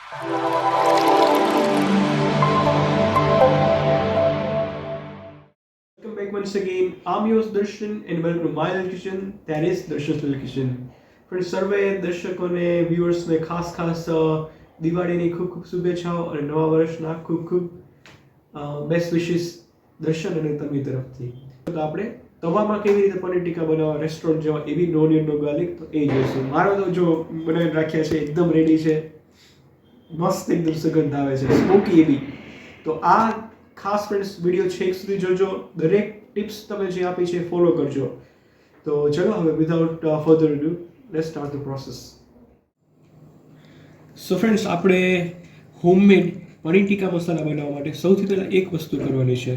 Welcome back once again. I'm your Darshan and welcome to my little kitchen. That is Darshan's little kitchen. Friends, સર્વે દર્શકોને વ્યુઅર્સને ખાસ દિવાળીની ખૂબ ખૂબ શુભેચ્છાઓ અને નવા વર્ષના ખૂબ ખૂબ બેસ્ટ વિશિસ દર્શન અને તન્વી તરફથી. તો આપણે તવામાં કેવી રીતે પનીર ટીકા બનાવવા રેસ્ટોરન્ટ જેવા એવી નો ઓનિયન નો ગાર્લિક તો એ જોઈશું. મારો તો જો બનાવીને રાખ્યા છે એકદમ રેડી છે, મસ્ત એકદમ સુગંધ આવે છે, સ્મોકી એવી. તો આ ખાસ ફ્રેન્ડ્સ વિડીયો છેક સુધી જોજો, દરેક ટિપ્સ તમે જે આપી છે ફોલો કરજો. તો ચલો હવે without further do let's start the process. So friends, આપણે હોમમેડ પનીર ટીકા મસાલા બનાવવા માટે સૌથી પહેલાં એક વસ્તુ કરવાની છે.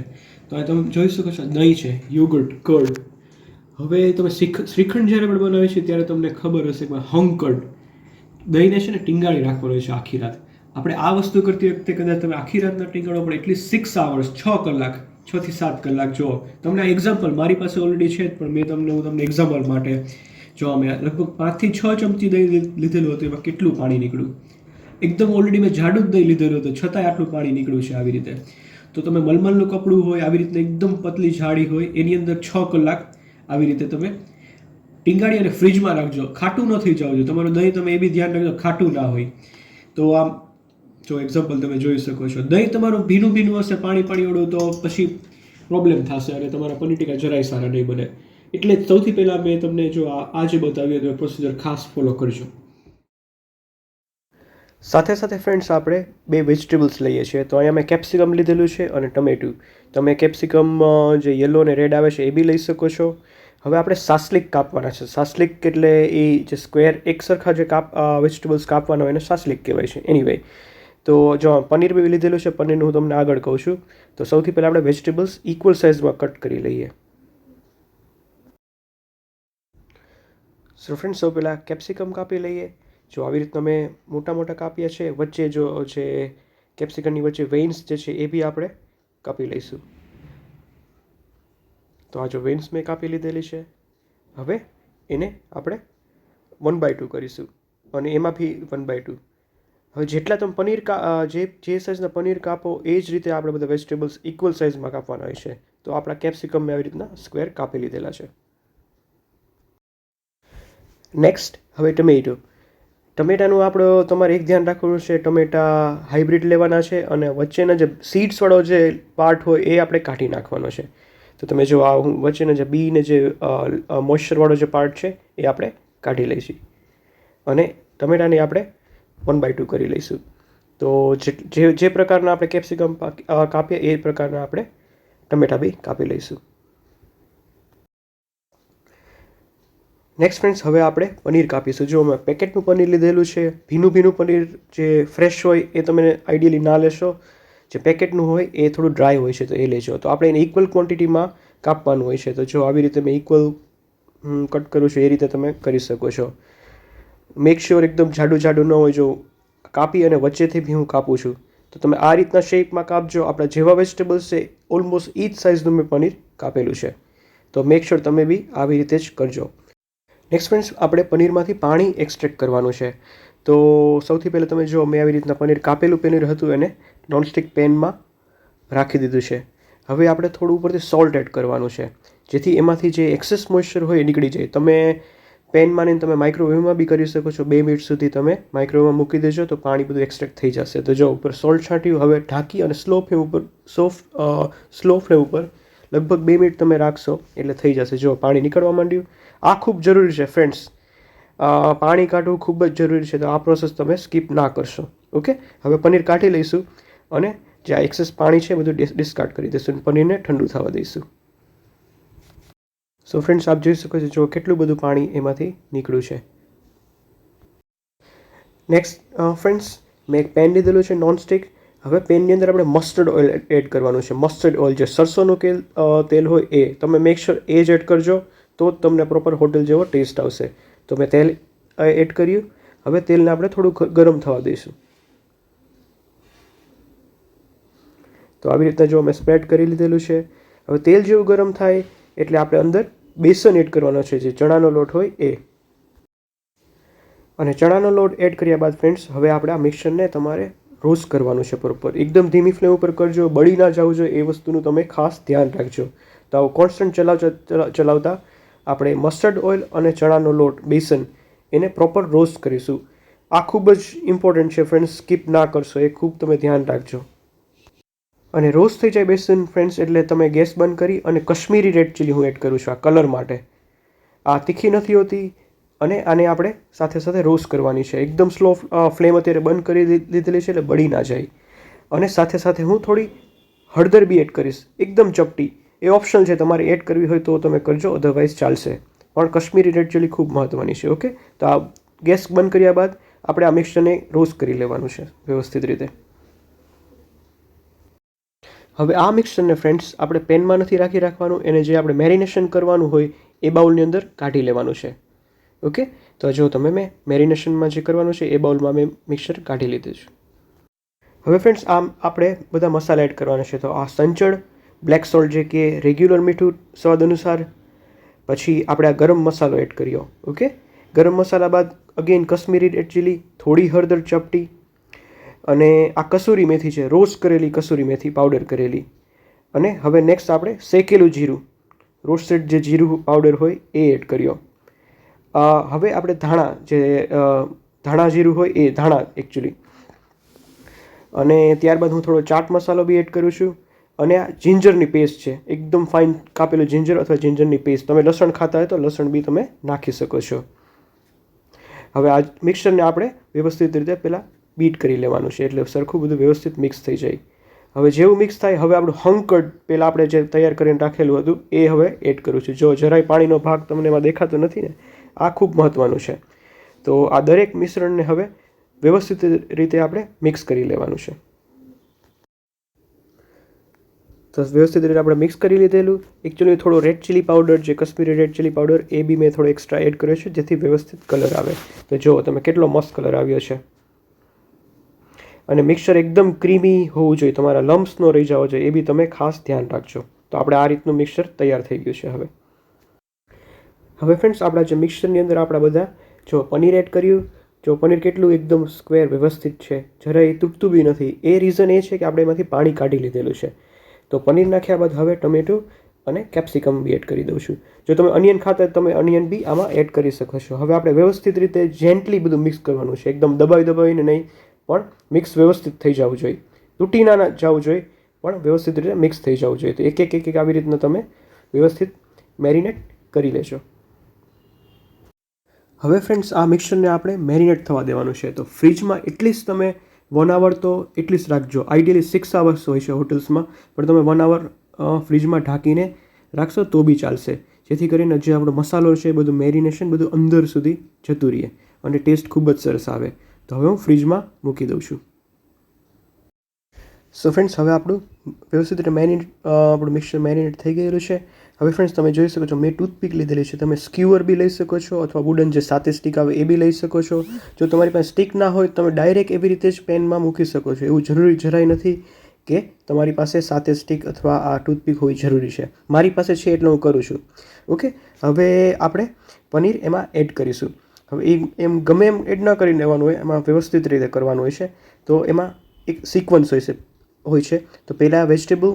તો આ તમે જોઈ શકો છો, દહીં છે, યોગર્ટ, કર્ડ. હવે તમે શ્રીખંડ જ્યારે પણ બનાવે છે ત્યારે તમને ખબર હશે કે હંકર્ડ દહીંને છે ને ટીંગાળી રાખવાનું છે આખી રાત. આપણે આ વસ્તુ કરતી વખતે કદાચ તમે આખી રાતના ટીંગાળો પણ એટલી 6 hours 6 કલાક 6 થી 7 કલાક. જો તમને એક્ઝામ્પલ મારી પાસે ઓલરેડી છે જ, પણ હું તમને એક્ઝામ્પલ માટે જો મેં લગભગ 5 થી 6 ચમચી દહીં લીધેલું હતું, એમાં કેટલું પાણી નીકળ્યું. એકદમ ઓલરેડી મેં જાડું જ દહીં લીધેલું હતું, છતાંય આટલું પાણી નીકળ્યું છે આવી રીતે. તો તમે મલમલનું કપડું હોય આવી રીતે એકદમ પતલી જાડી હોય એની અંદર 6 કલાક આવી રીતે તમે ટીંગાળી અને ફ્રીજમાં રાખજો. ખાટું ન થઈ જવું જોઈએ તમારું દહીં. તમે એ બી ધ્યાન રાખજો ખાટું ના હોય. તો આમ જો એક્ઝામ્પલ તમે જોઈ શકો છો, દહીં તમારું ભીનું હશે, પાણી વાળું, તો પછી પ્રોબ્લેમ થશે અને તમારા પનીર ટીકા જરાય સારા નહીં બને. એટલે સૌથી પહેલાં મેં તમને જો આ જે બતાવ્યું હતું પ્રોસિજર ખાસ ફોલો કરજો. સાથે સાથે ફ્રેન્ડ્સ, આપણે 2 વેજીટેબલ્સ લઈએ છીએ. તો અહીંયા મેં કેપ્સિકમ લીધેલું છે અને ટમેટું. તમે કેપ્સિકમ જે યલો અને રેડ આવે છે એ બી લઈ શકો છો. હવે આપણે સાસલિક કાપવાના છે. સાસલિક એટલે એ જે સ્ક્વેર એક સરખા જે વેજીટેબલ્સ કાપવાના હોય એને સાસલિક કહેવાય છે. એનીવે, તો જો પનીર બી લીધેલું છે, પનીરનું હું તમને આગળ કહું છું. તો સૌથી પહેલાં આપણે વેજીટેબલ્સ ઇક્વલ સાઇઝમાં કટ કરી લઈએ. સો ફ્રેન્ડ્સ, સૌ પહેલાં કેપ્સિકમ કાપી લઈએ. જો આવી રીતના મેં મોટા કાપ્યા છે. વચ્ચે જો જે કેપ્સિકમની વચ્ચે વેઇન્સ જે છે એ બી આપણે કાપી લઈશું. તો આ જો વેઇન્સ મેં કાપી લીધેલી છે. હવે એને આપણે 1/2 કરીશું અને એમાં બી 1/2. હવે જેટલા તમે પનીર જે સાઇઝના પનીર કાપો એ જ રીતે આપણે બધા વેજીટેબલ્સ ઇક્વલ સાઇઝમાં કાપવાના હોય છે. તો આપણા કેપ્સિકમ મેં આવી રીતના સ્ક્વેર કાપી લીધેલા છે. નેક્સ્ટ હવે ટમેટાનું તમારે એક ધ્યાન રાખવાનું છે, ટમેટા હાઇબ્રિડ લેવાના છે અને વચ્ચેના જે સીડ્સવાળો જે પાર્ટ હોય એ આપણે કાઢી નાખવાનો છે. તો તમે જો આ વચ્ચેના જે બી ને જે મોઇશ્ચરવાળો જે પાર્ટ છે એ આપણે કાઢી લઈશું અને ટમેટાને આપણે 1/2 કરી લઈશું. તો જે પ્રકારના આપણે કેપ્સિકમ કાપીએ એ પ્રકારના આપણે ટમેટા બી કાપી લઈશું. નેક્સ્ટ ફ્રેન્ડ્સ, હવે આપણે પનીર કાપીશું. જો મેં પેકેટનું પનીર લીધેલું છે. ભીનું પનીર જે ફ્રેશ હોય એ તમે આઈડિયલી ના લેશો. જે પેકેટનું હોય એ થોડું ડ્રાય હોય છે તો એ લેજો. તો આપણે એને ઇક્વલ ક્વોન્ટિટીમાં કાપવાનું હોય છે. તો જો આવી રીતે મેં ઇક્વલ કટ કરું છું એ રીતે તમે કરી શકો છો. મેક શ્યોર એકદમ જાડું ન હોય. જો કાપી અને વચ્ચેથી બી હું કાપું છું તો તમે આ રીતના શેપમાં કાપજો. આપણા જેવા વેજીટેબલ્સ છે ઓલમોસ્ટ એ જ સાઇઝનું મેં પનીર કાપેલું છે. તો મેક શ્યોર તમે બી આવી રીતે જ કરજો. નેક્સ્ટ ફ્રેન્ડ્સ, આપણે પનીરમાંથી પાણી એક્સટ્રેક્ટ કરવાનું છે. તો સૌથી પહેલાં તમે જો મેં આવી રીતના કાપેલું પનીર હતું એને નોનસ્ટિક પેનમાં રાખી દીધું છે. હવે આપણે થોડું ઉપરથી સોલ્ટ એડ કરવાનું છે જેથી એમાંથી જે એક્સેસ મોઇશ્ચર હોય એ નીકળી જાય. તમે પેનમાં ને તમે માઇક્રોવેવમાં બી કરી શકો છો. 2 મિનિટ સુધી તમે માઇક્રોવેવમાં મૂકી દેજો તો પાણી બધું એક્સટ્રેક્ટ થઈ જશે. તો જો ઉપર સોલ્ટ છાંટ્યું. હવે ઢાંકી અને સ્લો ફ્લેમ ઉપર લગભગ 2 મિનિટ તમે રાખશો એટલે થઈ જશે. જો પાણી નીકળવા માંડ્યું. આ ખૂબ જરૂરી છે ફ્રેન્ડ્સ, પાણી કાઢવું ખૂબ જ જરૂરી છે. તો આ પ્રોસેસ તમે સ્કીપ ના કરશો. ઓકે, હવે પનીર કાઢી લઈશું અને જે આ એક્સેસ પાણી છે બધું ડિસ્કાર્ડ કરી દઈશું અને પનીરને ઠંડુ થવા દઈશું. સો ફ્રેન્ડ્સ, આપ જોઈ શકો છો જો કેટલું બધું પાણી એમાંથી નીકળ્યું છે. નેક્સ્ટ ફ્રેન્ડ્સ, મેં એક પેન લીધેલું છે નોનસ્ટિક. હવે પેનની અંદર આપણે મસ્ટર્ડ ઓઇલ એડ કરવાનું છે. મસ્ટર્ડ ઓઇલ જે સરસોનું તેલ હોય એ તમે મેક શ્યોર એ જ એડ કરજો, તો જ તમને પ્રોપર હોટલ જેવો ટેસ્ટ આવશે. તો મેં તેલ એડ કર્યું. હવે તેલને આપણે થોડું ગરમ થવા દઈશું. તો આવી રીતના જો મેં સ્પ્રેડ કરી લીધેલું છે. હવે તેલ જેવું ગરમ થાય એટલે આપણે અંદર બેસન એડ કરવાનો છે, જે ચણાનો લોટ હોય એ. અને ચણાનો લોટ એડ કર્યા બાદ ફ્રેન્ડ્સ હવે આપણે આ મિક્સરને તમારે રોસ્ટ કરવાનું છે પ્રોપર. એકદમ ધીમી ફ્લેમ ઉપર કરજો, બળી ના જવું જોઈએ એ વસ્તુનું તમે ખાસ ધ્યાન રાખજો. તો આવું કોન્સ્ટન્ટ ચલાવતા આપણે મસ્ટર્ડ ઓઇલ અને ચણાનો લોટ બેસન એને પ્રોપર રોસ્ટ કરીશું. આ ખૂબ જ ઇમ્પોર્ટન્ટ છે ફ્રેન્ડ્સ, સ્કીપ ના કરશો, એ ખૂબ તમે ધ્યાન રાખજો. અને રોસ્ટ થઈ જાય બેસન ફ્રેન્ડ્સ એટલે તમે ગેસ બંધ કરી અને કશ્મીરી રેડ ચીલી હું એડ કરું છું આ કલર માટે. આ તીખી નથી હોતી અને આને આપણે સાથે સાથે રોસ્ટ કરવાની છે. એકદમ સ્લો ફ્લેમ અત્યારે બંધ કરી લીધેલી છે એટલે બળી ના જાય. અને સાથે સાથે હું થોડી હળદર બી એડ કરીશ, એકદમ ચપટી. એ ઓપ્શનલ છે, તમારે એડ કરવી હોય તો તમે કરજો, અધરવાઇઝ ચાલશે. પણ કશ્મીરી રેડ ચીલી ખૂબ મહત્ત્વની છે. ઓકે, તો આ ગેસ બંધ કર્યા બાદ આપણે આ મિક્સરને રોસ્ટ કરી લેવાનું છે વ્યવસ્થિત રીતે. હવે આ મિક્સરને ફ્રેન્ડ્સ આપણે પેનમાં નથી રાખવાનું, એને જે આપણે મેરિનેશન કરવાનું હોય એ બાઉલની અંદર કાઢી લેવાનું છે. ઓકે, તો જો તમે મેં મેરિનેશનમાં જે કરવાનું છે એ બાઉલમાં મેં મિક્સર કાઢી લીધું છે. હવે ફ્રેન્ડ્સ આમ આપણે બધા મસાલા એડ કરવાના છે. તો આ સંચળ, બ્લેક સોલ્ટ જે કે રેગ્યુલર મીઠું સ્વાદ અનુસાર, પછી આપણે આ ગરમ મસાલો એડ કર્યો. ઓકે, ગરમ મસાલા બાદ અગેન કશ્મીરી રેડ ચીલી, થોડી હળદર ચપટી, અને આ કસૂરી મેથી છે, રોસ્ટ કરેલી કસૂરી મેથી પાવડર કરેલી. અને હવે નેક્સ્ટ આપણે શેકેલું જીરું, રોસ્ટેડ જે જીરું પાવડર હોય એ એડ કર્યો. હવે આપણે ધાણા જીરું હોય એ ધાણા એકચ્યુઅલી. અને ત્યારબાદ હું થોડો ચાટ મસાલો બી એડ કરું છું. અને આ જિંજરની પેસ્ટ છે, એકદમ ફાઇન કાપેલું જિંજર અથવા જિંજરની પેસ્ટ. તમે લસણ ખાતા હોય તો લસણ બી તમે નાખી શકો છો. હવે આ મિક્સરને આપણે વ્યવસ્થિત રીતે પહેલાં બીટ કરી લેવાનું છે એટલે સરખું બધું વ્યવસ્થિત મિક્સ થઈ જાય. હવે જેવું મિક્સ થાય હવે આપણું હંકડ પહેલાં આપણે જે તૈયાર કરીને રાખેલું હતું એ હવે એડ કરું છું. જો જરાય પાણીનો ભાગ તમને એમાં દેખાતો નથી ને, આ ખૂબ મહત્ત્વનું છે. તો આ દરેક મિશ્રણને હવે વ્યવસ્થિત રીતે આપણે મિક્સ કરી લેવાનું છે. તો વ્યવસ્થિત રીતે આપણે મિક્સ કરી લીધેલું. એકચ્યુઅલી થોડો રેડ ચીલી પાવડર, જે કશ્મીરી રેડ ચીલી પાવડર, એ બી મેં થોડો એક્સ્ટ્રા એડ કર્યો છે જેથી વ્યવસ્થિત કલર આવે. તો જુઓ તમે કેટલો મસ્ત કલર આવ્યો છે. અને મિક્સર એકદમ ક્રીમી હોવું જોઈએ, તમારા લમ્સ ન રહી જવા જોઈએ, એ બી તમે ખાસ ધ્યાન રાખજો. તો આપણે આ રીતનું મિક્સર તૈયાર થઈ ગયું છે. હવે ફ્રેન્ડ્સ આપણા જે મિક્સરની અંદર આપણા બધા જો પનીર એડ કર્યું. જો પનીર કેટલું એકદમ સ્ક્વેર વ્યવસ્થિત છે, જરાય તૂટતું બી નથી. એ રીઝન એ છે કે આપણે એમાંથી પાણી કાઢી લીધેલું છે. તો પનીર નાખ્યા બાદ હવે ટમેટું અને કેપ્સિકમ બી એડ કરી દઉં છું. જો તમે અનિયન ખાતા હોય તમે અનિયન બી આમાં એડ કરી શકો છો. હવે આપણે વ્યવસ્થિત રીતે જેન્ટલી બધું મિક્સ કરવાનું છે, એકદમ દબાવીને નહીં, પણ મિક્સ વ્યવસ્થિત થઈ જવું જોઈએ. તૂટી ના જવું જોઈએ, પણ વ્યવસ્થિત રીતે મિક્સ થઈ જવું જોઈએ. તો એક આવી રીતના તમે વ્યવસ્થિત મેરિનેટ કરી લેજો. હવે ફ્રેન્ડ્સ આ મિક્સરને આપણે મેરિનેટ થવા દેવાનું છે. તો ફ્રીજમાં એટલીસ્ટ તમે 1 hour તો એટલીસ્ટ રાખજો. આઈડિયલી 6 hours હોય છે હોટલ્સમાં, પણ તમે 1 hour ફ્રીજમાં ઢાંકીને રાખશો તો બી ચાલશે, જેથી કરીને જે આપણો મસાલો છે બધું મેરિનેશન બધું અંદર સુધી જતું રહે અને ટેસ્ટ ખૂબ જ સરસ આવે. તો હવે હું ફ્રીજમાં મૂકી દઉં છું. સો ફ્રેન્ડ્સ હવે આપણું વ્યવસ્થિત રીતે આપણું મિક્સર મેરિનેટ થઈ ગયેલું છે. હવે ફ્રેન્ડ્સ તમે જોઈ શકો છો મેં ટૂથપીક લીધેલી છે. તમે સ્ક્યુઅર બી લઈ શકો છો અથવા વુડન જે 7 સ્ટીક આવે એ બી લઈ શકો છો. જો તમારી પાસે સ્ટીક ના હોય તમે ડાયરેક્ટ એવી રીતે જ પેનમાં મૂકી શકો છો. એવું જરૂરી જરાય નથી કે તમારી પાસે 7 સ્ટીક અથવા આ ટૂથપીક હોવી જરૂરી છે. મારી પાસે છે એટલે હું કરું છું. ઓકે, હવે આપણે પનીર એમાં એડ કરીશું. હવે એમ ગમે એમ એડ ના કરી લેવાનું હોય, એમાં વ્યવસ્થિત રીતે કરવાનું હોય છે. તો એમાં એક સિક્વન્સ હોય છે. તો પહેલાં વેજીટેબલ,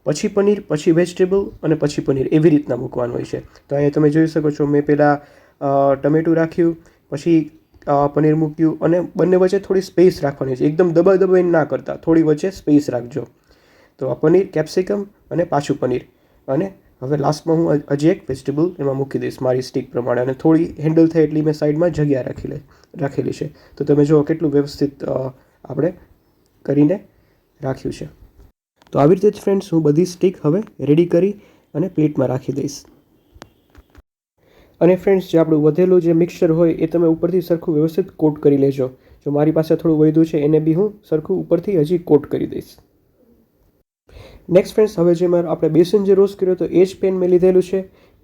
પછી પનીર, પછી વેજીટેબલ અને પછી પનીર, એવી રીતના મૂકવાનું હોય છે. તો અહીંયા તમે જોઈ શકો છો મેં પહેલાં ટમેટું રાખ્યું, પછી પનીર મૂક્યું અને બંને વચ્ચે થોડી સ્પેસ રાખવાની છે. એકદમ દબાઈને ના કરતા, થોડી વચ્ચે સ્પેસ રાખજો. તો આ પનીર, કેપ્સિકમ અને પાછું પનીર, અને હવે લાસ્ટમાં હું હજી એક વેજીટેબલ એમાં મૂકી દઈશ મારી સ્ટીક પ્રમાણે, અને થોડી હેન્ડલ થાય એટલી મેં સાઈડમાં જગ્યા રાખેલી છે. તો તમે જુઓ કેટલું વ્યવસ્થિત આપણે કરીને રાખ્યું છે. તો આવી રીતે જ ફ્રેન્ડ્સ હું બધી સ્ટીક હવે રેડી કરી અને પ્લેટમાં રાખી દઈશ. અને ફ્રેન્ડ્સ જે આપણું વધેલું જે મિક્સચર હોય એ તમે ઉપરથી સરખું વ્યવસ્થિત કોટ કરી લેજો. જો મારી પાસે થોડું વધ્યું છે એને બી હું સરખું ઉપરથી હજી કોટ કરી દઈશ. નેક્સ્ટ ફ્રેન્ડ્સ હવે જે આપણે બેસન જે રોસ્ટ કર્યો તો એ જ પેન મેં લીધેલું છે.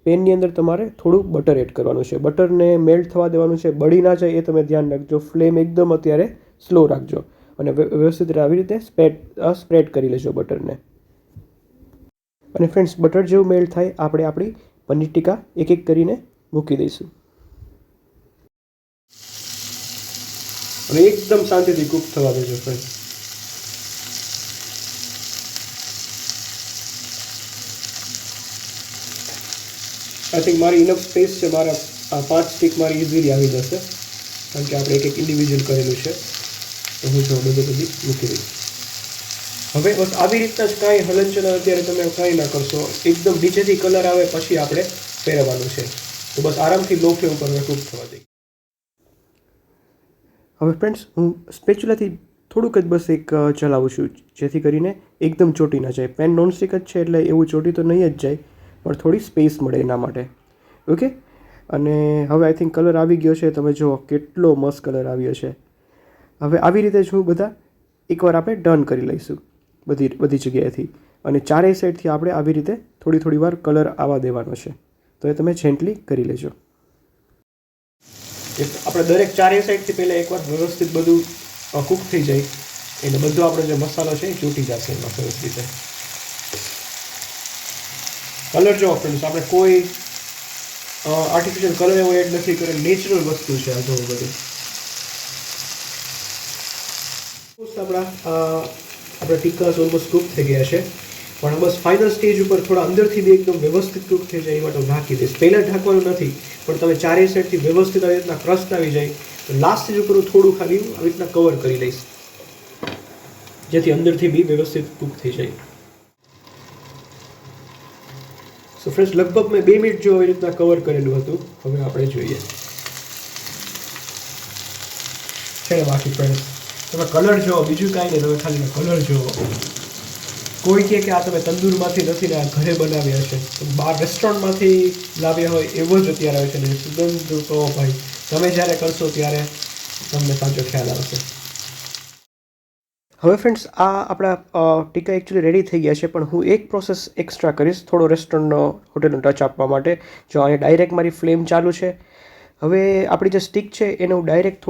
પેનની અંદર તમારે થોડું બટર એડ કરવાનું છે. બટરને મેલ્ટ થવા દેવાનું છે, બળી ના જાય એ તમે ધ્યાન રાખજો. ફ્લેમ એકદમ અત્યારે સ્લો રાખજો અને વ્યવસ્થિત આવી રીતે સ્પ્રેડ કરી લેજો બટરને. અને ફ્રેન્ડ્સ બટર જેવું મેલ્ટ થાય આપણે આપણી પનીર ટીકા એક એક કરીને મૂકી દઈશું. અને એકદમ શાંતિથી કૂક થવા દેજો ફ્રેન્ડ. આઈ થિંક મારી ઇનફ સ્પેસ છે. મારા આ 5 સ્ટીક મારી ઇઝીલી આવી જશે, કારણ કે આપણે એક ઇન્ડિવિજ્યુઅલ કરેલું છે. તો હું જો બધી મૂકી દઈશ. હવે બસ આવી રીતના જ કાંઈ હલનચલન અત્યારે તમે કાંઈ ના કરશો. એકદમ નીચેથી કલર આવે પછી આપણે ફેરવવાનું છે. તો બસ આરામથી લો ફ્લેમ ઉપર કૂક થવા દઈએ. હવે ફ્રેન્ડ્સ, હું સ્પેચ્યુલાથી થોડુંક જ બસ એક ચલાવું છું, જેથી કરીને એકદમ ચોટી ના જાય. પેન નોનસ્ટિક જ છે એટલે એવું ચોટી તો નહીં જ જાય, પણ થોડી સ્પેસ મળે એના માટે. ઓકે. અને હવે આઈ થિંક કલર આવી ગયો છે. તમે જુઓ કેટલો મસ્ત કલર આવ્યો છે. હવે આવી રીતે જ હું બધા એકવાર આપણે ડન કરી લઈશું બધી જગ્યાએથી. અને ચારેય સાઈડથી આપણે આવી રીતે થોડી વાર કલર આવવા દેવાનો છે. તો એ તમે જેન્ટલી કરી લેજો. આપણે દરેક ચારેય સાઈડથી પહેલાં એકવાર વ્યવસ્થિત બધું કૂક થઈ જાય એટલે બધો આપણો જે મસાલો છે એ ચોટી જશે એમાં સરસ રીતે. કલર જો ફ્રેન્ડ્સ, આપણે કોઈ આર્ટિફિશિયલ કલર એવો એડ નથી કરે, નેચરલ વસ્તુ છે આ. જો બધું આપણા ટીક્કાસ ઓલમોસ્ટ કૂક થઈ ગયા છે, પણ બસ ફાઇનલ સ્ટેજ ઉપર થોડા અંદરથી બી એકદમ વ્યવસ્થિત કૂક થઈ જાય એ માટે ઢાંકી દઈશ. પહેલાં ઢાંકવાનું નથી, પણ તમે ચારેય સાઈડથી વ્યવસ્થિત આવી રીતના ક્રસ્ટ આવી જાય તો લાસ્ટ સ્ટેજ ઉપર હું થોડું ખાલી આવી રીતના કવર કરી લઈશ, જેથી અંદરથી બી વ્યવસ્થિત કૂક થઈ જાય. સો ફ્રેન્ડ્સ, લગભગ મેં 2 મિનિટ જો આવી રીતના કવર કરેલું હતું. હવે આપણે જોઈએ છે બાકી ફ્રેન્ડ્સ. તમે કલર જુઓ, બીજું કાંઈ નહીં, તમે ખાલી કલર જુઓ. કોઈ કહે કે આ તમે તંદૂરમાંથી નથી ને આ ઘરે બનાવ્યા છે, તો બહાર રેસ્ટોરન્ટમાંથી લાવ્યા હોય એવો જ અત્યારે આવે છે. ને સુગંધ તો ભાઈ તમે જ્યારે કરશો ત્યારે તમને સાચો ખ્યાલ આવશે. હવે ફ્રેન્ડ્સ, આ આપણા ટીક્કા એકચ્યુઅલી રેડી થઈ ગયા છે, પણ હું એક પ્રોસેસ એક્સ્ટ્રા કરીશ થોડો રેસ્ટોરન્ટનો હોટલનો ટચ આપવા માટે. જો અહીંયા ડાયરેક્ટ મારી ફ્લેમ ચાલુ છે. હવે આપણી જે સ્ટીક છે એને હું ડાયરેક્ટ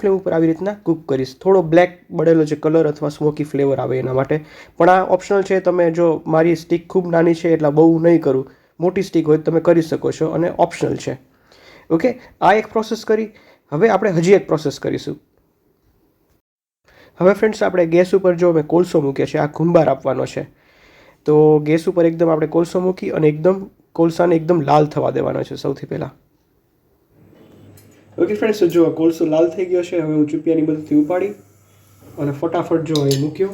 ફ્લેમ ઉપર આવી રીતના કૂક કરીશ. થોડો બ્લેક બળેલો જે કલર અથવા સ્મોકી ફ્લેવર આવે એના માટે. પણ આ ઓપ્શનલ છે. તમે જો મારી સ્ટીક ખૂબ નાની છે એટલે બહુ નહીં કરું, મોટી સ્ટીક હોય તમે કરી શકો છો, અને ઓપ્શનલ છે. ઓકે, આ એક પ્રોસેસ કરી. હવે આપણે હજી એક પ્રોસેસ કરીશું. હવે ફ્રેન્ડ્સ, આપણે ગેસ ઉપર જો મેં કોલસો મૂક્યો છે, આ કુંભાર આપવાનો છે. તો ગેસ ઉપર એકદમ આપણે કોલસો મૂકી અને કોલસાને એકદમ લાલ થવા દેવાનો છે સૌથી પહેલાં. ઓકે ફ્રેન્ડ્સ, જો કોલસો લાલ થઈ ગયો છે. હવે હું ચૂપિયાની મદદથી ઉપાડી અને ફટાફટ જો એ મૂક્યો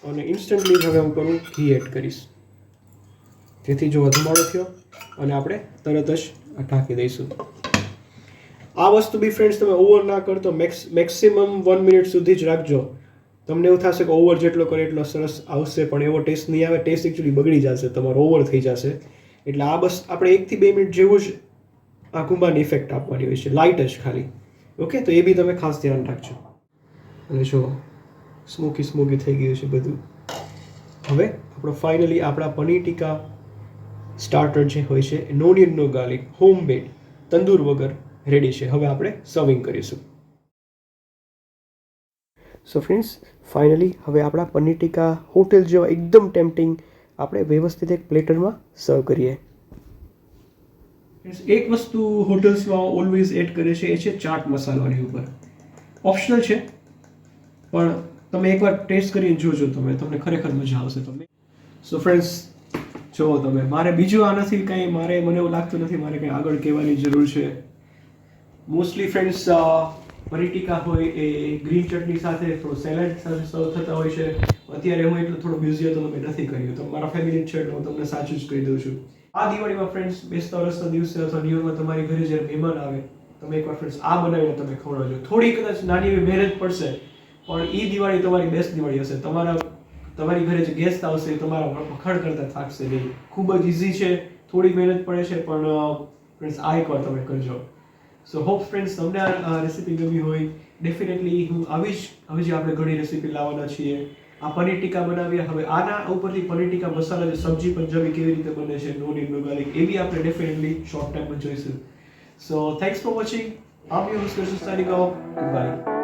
અને ઇન્સ્ટન્ટલી હવે હું કરું ઘી એડ કરીશ, જેથી જો ધુમાડો થયો અને આપણે તરત જ ઢાંકી દઈશું. આ વસ્તુ બી ફ્રેન્ડ્સ તમે ઓવર ના કરતો, મેક્સિમમ 1 મિનિટ સુધી જ રાખજો. તમને એવું થશે કે ઓવર જેટલો કરે એટલો સરસ આવશે, પણ એવો ટેસ્ટ નહીં આવે. ટેસ્ટ એકચ્યુઅલી બગડી જશે, તમારો ઓવર થઈ જશે. એટલે આ બસ આપણે 1 થી 2 મિનિટ જેવું જ આ કુંભારની ઇફેક્ટ આપવાની હોય છે, લાઇટ જ ખાલી. ઓકે, તો એ બી તમે ખાસ ધ્યાન રાખજો. અને જો સ્મોકી થઈ ગયું છે બધું. હવે આપણો ફાઇનલી આપણા પનીર ટીક્કા સ્ટાર્ટર જે હોય છે, નો ઓનિયન નો ગાર્લિક, હોમમેડ, તંદૂર વગર રેડી છે. હવે આપણે સર્વિંગ કરીશું. સો ફ્રેન્ડ્સ, ફાઇનલી હવે આપણા પનીર ટીક્કા હોટેલ જેવા એકદમ ટેમ્પટિંગ આપણે વ્યવસ્થિત એક પ્લેટરમાં સર્વ કરીએ. એક વસ્તુ હોટેલ્સમાં ઓલવેઝ એડ કરે છે, એ છે ચાટ મસાલાની ઉપર. ઓપ્શનલ છે, પણ તમે એકવાર ટેસ્ટ કરીને જોજો, તમને ખરેખર મજા આવશે. સો ફ્રેન્ડ્સ, જો તમે મારે બીજું આ નથી કંઈ, મને એવું લાગતું નથી મારે કંઈ આગળ કહેવાની જરૂર છે. મોસ્ટલી ફ્રેન્ડ્સ, પનીર ટીક્કા હોય એ ગ્રીન ચટણી સાથે થોડું સેલેડ સાથે સર્વ થતા હોય છે. અત્યારે હું એટલું થોડું બિઝી હતો તો મેં નથી કર્યું. તો મારા ફેમિલી છે એટલે હું તમને સાચું જ કહી દઉં છું. આ દિવાળીમાં ફ્રેન્ડ્સ, બેસતા વર્ષના દિવસે અથવા ન્યૂ યરમાં તમારી ઘરે જ્યારે મહેમાન આવે, તમે એકવાર ફ્રેન્ડ્સ આ બનાવીને તમે ખવડાવજો. થોડી કદાચ નાની એવી મહેનત પડશે, પણ એ દિવાળી તમારી બેસ્ટ દિવાળી હશે. તમારી ઘરે જે ગેસ્ટ આવશે એ તમારા વખાણ કરતા થાકશે નહીં. ખૂબ જ ઇઝી છે, થોડી મહેનત પડે છે, પણ ફ્રેન્ડ્સ આ એકવાર તમે કરજો. સો હોપ ફ્રેન્ડ્સ તમને આ રેસીપી ગમી હોય. ડેફિનેટલી હું હજી આપણે ઘણી રેસીપી લાવવાના છીએ. આ પનીર ટીક્કા બનાવ્યા. હવે આના ઉપરથી પનીર ટીક્કા મસાલા જે સબ્જી પંજાબી કેવી રીતે બને છે, નો ઓનિયન નો ગાર્લિક, એ બી આપણે ડેફિનેટલી શોર્ટ ટાઈમમાં જોઈશું. સો thanks for watching. I'm your host, Darshan, signing off. Goodbye.